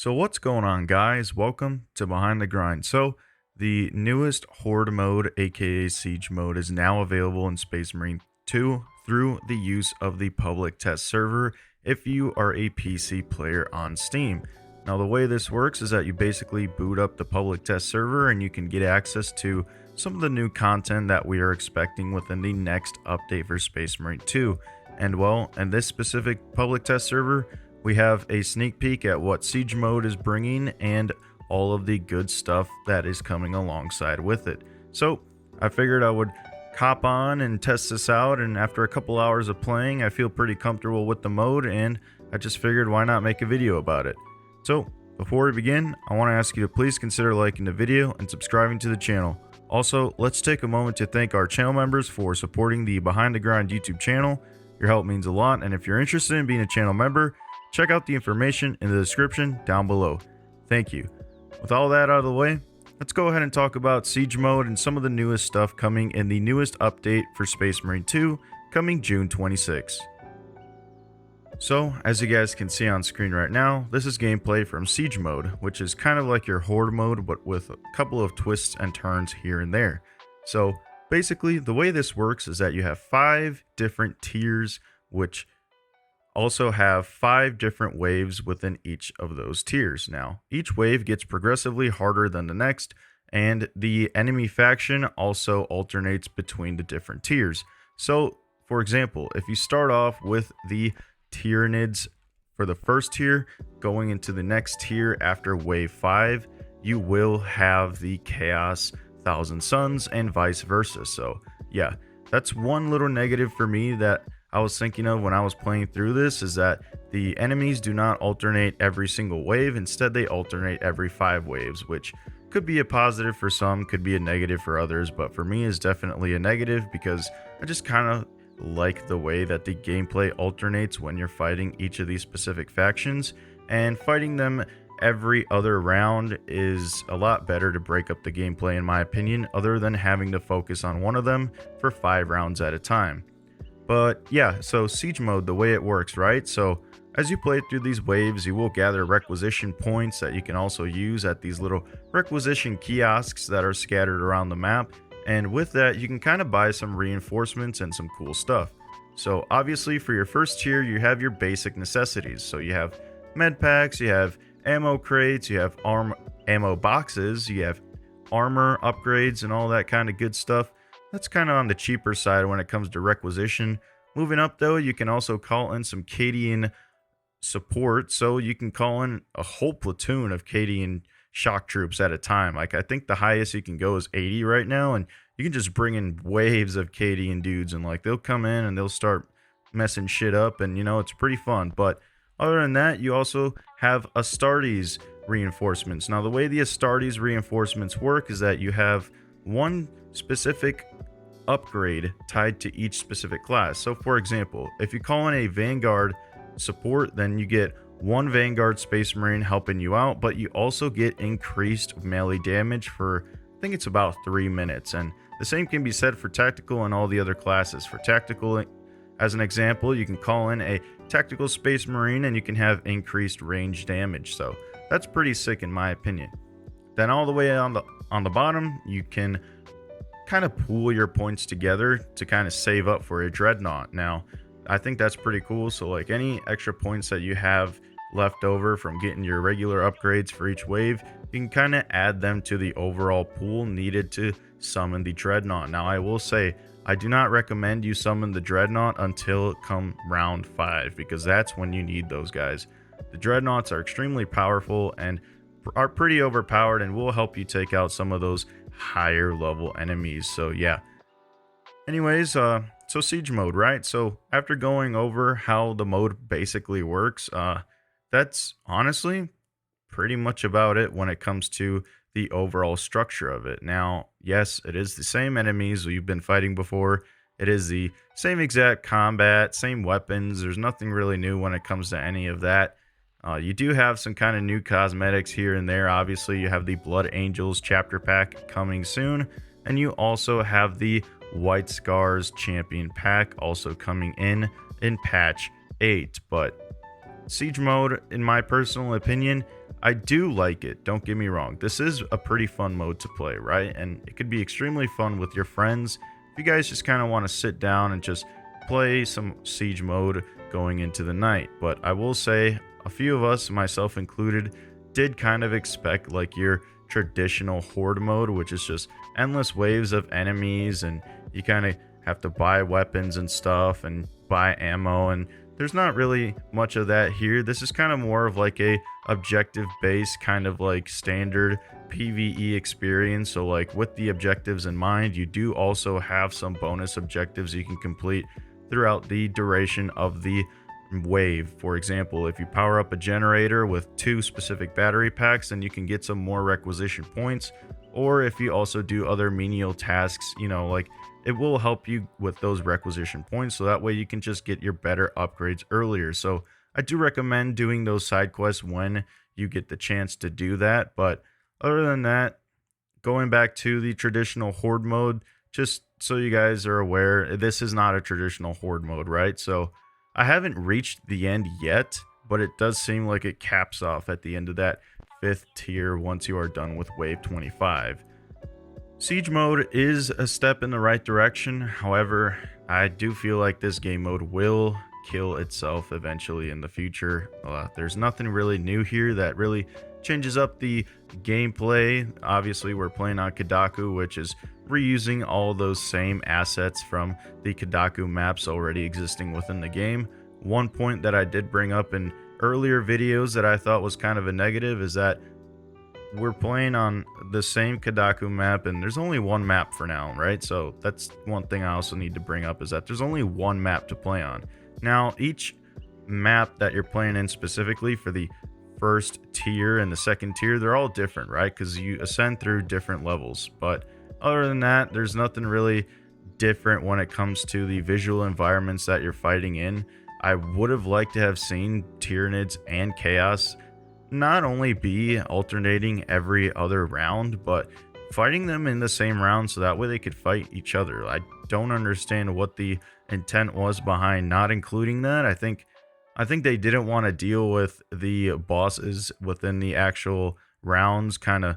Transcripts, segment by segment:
So what's going on, guys? Welcome to Behind the Grind. So the newest Horde mode, aka Siege mode, is now available in Space Marine 2 through the use of the public test server if you are a PC player on Steam. Now the way this works is that you basically boot up the public test server and you can get access to some of the new content that we are expecting within the next update for Space Marine 2. And well, in this specific public test server, we have a sneak peek at what Siege mode is bringing and all of the good stuff that is coming alongside with it. So I figured I would hop on and test this out, and after a couple hours of playing, I feel pretty comfortable with the mode, and I just figured why not make a video about it. So before we begin, I want to ask you to please consider liking the video and subscribing to the channel. Also, let's take a moment to thank our channel members for supporting the Behind the Grind YouTube channel. Your help means a lot, and if you're interested in being a channel member, check out the information in the description down below. Thank you. With all that out of the way, let's go ahead and talk about Siege mode and some of the newest stuff coming in the newest update for Space Marine 2 coming June 26. So, as you guys can see on screen right now, this is gameplay from Siege mode, which is kind of like your Horde mode, but with a couple of twists and turns here and there. So, basically, the way this works is that you have 5 different tiers, which also have 5 different waves within each of those tiers. Now, each wave gets progressively harder than the next, and the enemy faction also alternates between the different tiers. So, for example, if you start off with the Tyranids for the first tier, going into the next tier after wave 5, you will have the Chaos Thousand Suns and vice versa. So, yeah, that's one little negative for me that I was thinking of when I was playing through this, is that the enemies do not alternate every single wave. Instead, they alternate every 5 waves, which could be a positive for some, could be a negative for others, but for me is definitely a negative because I just kind of like the way that the gameplay alternates when you're fighting each of these specific factions, and fighting them every other round is a lot better to break up the gameplay in my opinion, other than having to focus on one of them for 5 rounds at a time. But yeah, so Siege mode, the way it works, right? So as you play through these waves, you will gather requisition points that you can also use at these little requisition kiosks that are scattered around the map. And with that, you can kind of buy some reinforcements and some cool stuff. So obviously for your first tier, you have your basic necessities. So you have med packs, you have ammo crates, you have ammo boxes, you have armor upgrades and all that kind of good stuff. That's kind of on the cheaper side when it comes to requisition. Moving up though, you can also call in some Cadian support. So you can call in a whole platoon of Cadian shock troops at a time. Like I think the highest you can go is 80 right now, and you can just bring in waves of Cadian dudes and like they'll come in and they'll start messing shit up, and you know, it's pretty fun. But other than that, you also have Astartes reinforcements. Now the way the Astartes reinforcements work is that you have one specific upgrade tied to each specific class. So for example, if you call in a Vanguard support, then you get one Vanguard Space Marine helping you out, but you also get increased melee damage for, I think it's about 3 minutes. And the same can be said for Tactical and all the other classes. For Tactical, as an example, you can call in a Tactical Space Marine and you can have increased range damage. So that's pretty sick in my opinion. Then all the way on the bottom, you can kind of pool your points together to kind of save up for a Dreadnought. Now, I think that's pretty cool. So like any extra points that you have left over from getting your regular upgrades for each wave, you can kind of add them to the overall pool needed to summon the Dreadnought. Now, I will say, I do not recommend you summon the Dreadnought until come round 5, because that's when you need those guys. The Dreadnoughts are extremely powerful and are pretty overpowered and will help you take out some of those higher level enemies. So yeah, anyways, so Siege mode, right? So after going over how the mode basically works, that's honestly pretty much about it when it comes to the overall structure of it. Now, yes, it is the same enemies we've been fighting before. It is the same exact combat, same weapons. There's nothing really new when it comes to any of that. You do have some kind of new cosmetics here and there. Obviously, you have the Blood Angels chapter pack coming soon, and you also have the White Scars champion pack also coming in patch 8. But Siege mode, in my personal opinion, I do like it. Don't get me wrong. This is a pretty fun mode to play, right? And it could be extremely fun with your friends. If you guys just kind of want to sit down and just play some Siege mode going into the night. But I will say a few of us, myself included, did kind of expect like your traditional horde mode, which is just endless waves of enemies, and you kind of have to buy weapons and stuff and buy ammo, and there's not really much of that here. This is kind of more of like a objective based kind of like standard PvE experience. So like with the objectives in mind, you do also have some bonus objectives you can complete throughout the duration of the wave. For example, if you power up a generator with 2 specific battery packs, then you can get some more requisition points. Or if you also do other menial tasks, you know, like it will help you with those requisition points, so that way you can just get your better upgrades earlier. So I do recommend doing those side quests when you get the chance to do that. But other than that, going back to the traditional horde mode, just so you guys are aware, this is not a traditional horde mode, right? So I haven't reached the end yet, but it does seem like it caps off at the end of that 5th tier once you are done with wave 25. Siege mode is a step in the right direction. However, I do feel like this game mode will kill itself eventually in the future. There's nothing really new here that really changes up the gameplay. Obviously, we're playing on Kodaku, which is reusing all those same assets from the Kodaku maps already existing within the game. One point that I did bring up in earlier videos that I thought was kind of a negative is that we're playing on the same Kodaku map, and there's only one map for now, right? So that's one thing I also need to bring up, is that there's only one map to play on. Now, each map that you're playing in specifically for the first tier and the second tier, they're all different, right? Because you ascend through different levels. But other than that, there's nothing really different when it comes to the visual environments that you're fighting in. I would have liked to have seen Tyranids and Chaos not only be alternating every other round, but fighting them in the same round so that way they could fight each other. I don't understand what the intent was behind not including that. I think they didn't want to deal with the bosses within the actual rounds kind of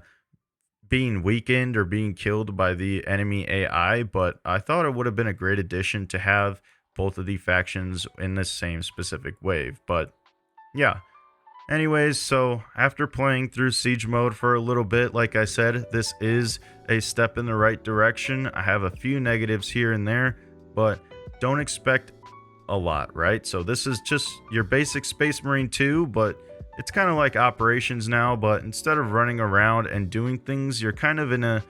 being weakened or being killed by the enemy AI, but I thought it would have been a great addition to have both of the factions in the same specific wave. But yeah. Anyways, so after playing through Siege mode for a little bit, like I said, this is a step in the right direction. I have a few negatives here and there, but don't expect a lot, right? So this is just your basic Space Marine 2, but it's kind of like Operations now, but instead of running around and doing things, you're kind of in a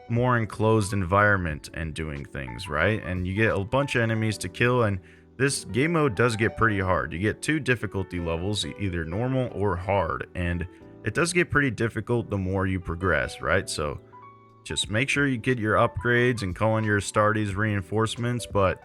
more enclosed environment and doing things, right? And you get a bunch of enemies to kill, and this game mode does get pretty hard. You get 2 difficulty levels, either normal or hard, and it does get pretty difficult the more you progress, right? So just make sure you get your upgrades and call in your Astartes reinforcements. But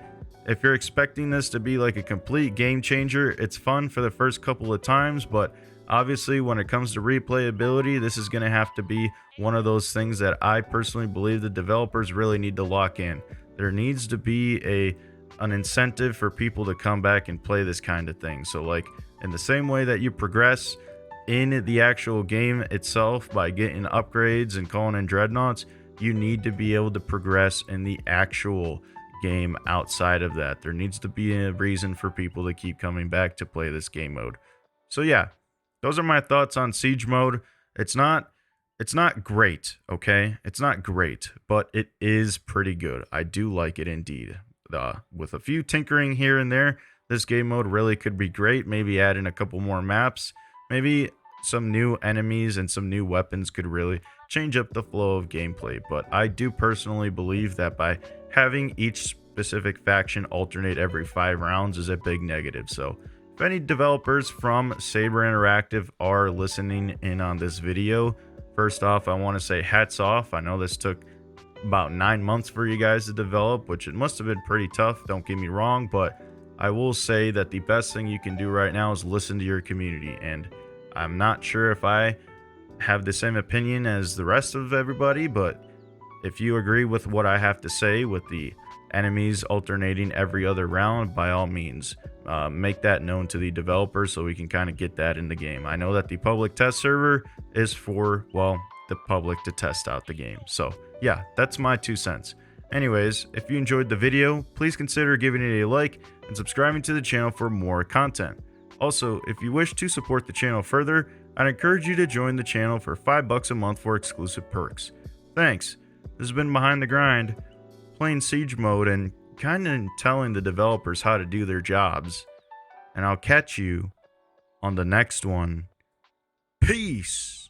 if you're expecting this to be like a complete game changer, it's fun for the first couple of times, but obviously when it comes to replayability, this is going to have to be one of those things that I personally believe the developers really need to lock in. There needs to be an incentive for people to come back and play this kind of thing. So like in the same way that you progress in the actual game itself by getting upgrades and calling in dreadnoughts, you need to be able to progress in the actual game outside of that. There needs to be a reason for people to keep coming back to play this game mode. So yeah, those are my thoughts on Siege mode. It's not great, okay? It's not great, but it is pretty good. I do like it indeed. With a few tinkering here and there, this game mode really could be great. Maybe add in a couple more maps. Maybe some new enemies and some new weapons could really change up the flow of gameplay. But I do personally believe that by having each specific faction alternate every 5 rounds is a big negative. So if any developers from Saber Interactive are listening in on this video, first off, I want to say hats off. I know this took about 9 months for you guys to develop, which it must have been pretty tough, don't get me wrong, but I will say that the best thing you can do right now is listen to your community. And I'm not sure if I have the same opinion as the rest of everybody, but if you agree with what I have to say with the enemies alternating every other round, by all means, make that known to the developers so we can kind of get that in the game. I know that the public test server is for, well, the public to test out the game. So yeah, that's my 2 cents. Anyways, if you enjoyed the video, please consider giving it a like and subscribing to the channel for more content. Also, if you wish to support the channel further, I'd encourage you to join the channel for $5 a month for exclusive perks. Thanks. This has been Behind the Grind, playing Siege mode and kind of telling the developers how to do their jobs. And I'll catch you on the next one. Peace.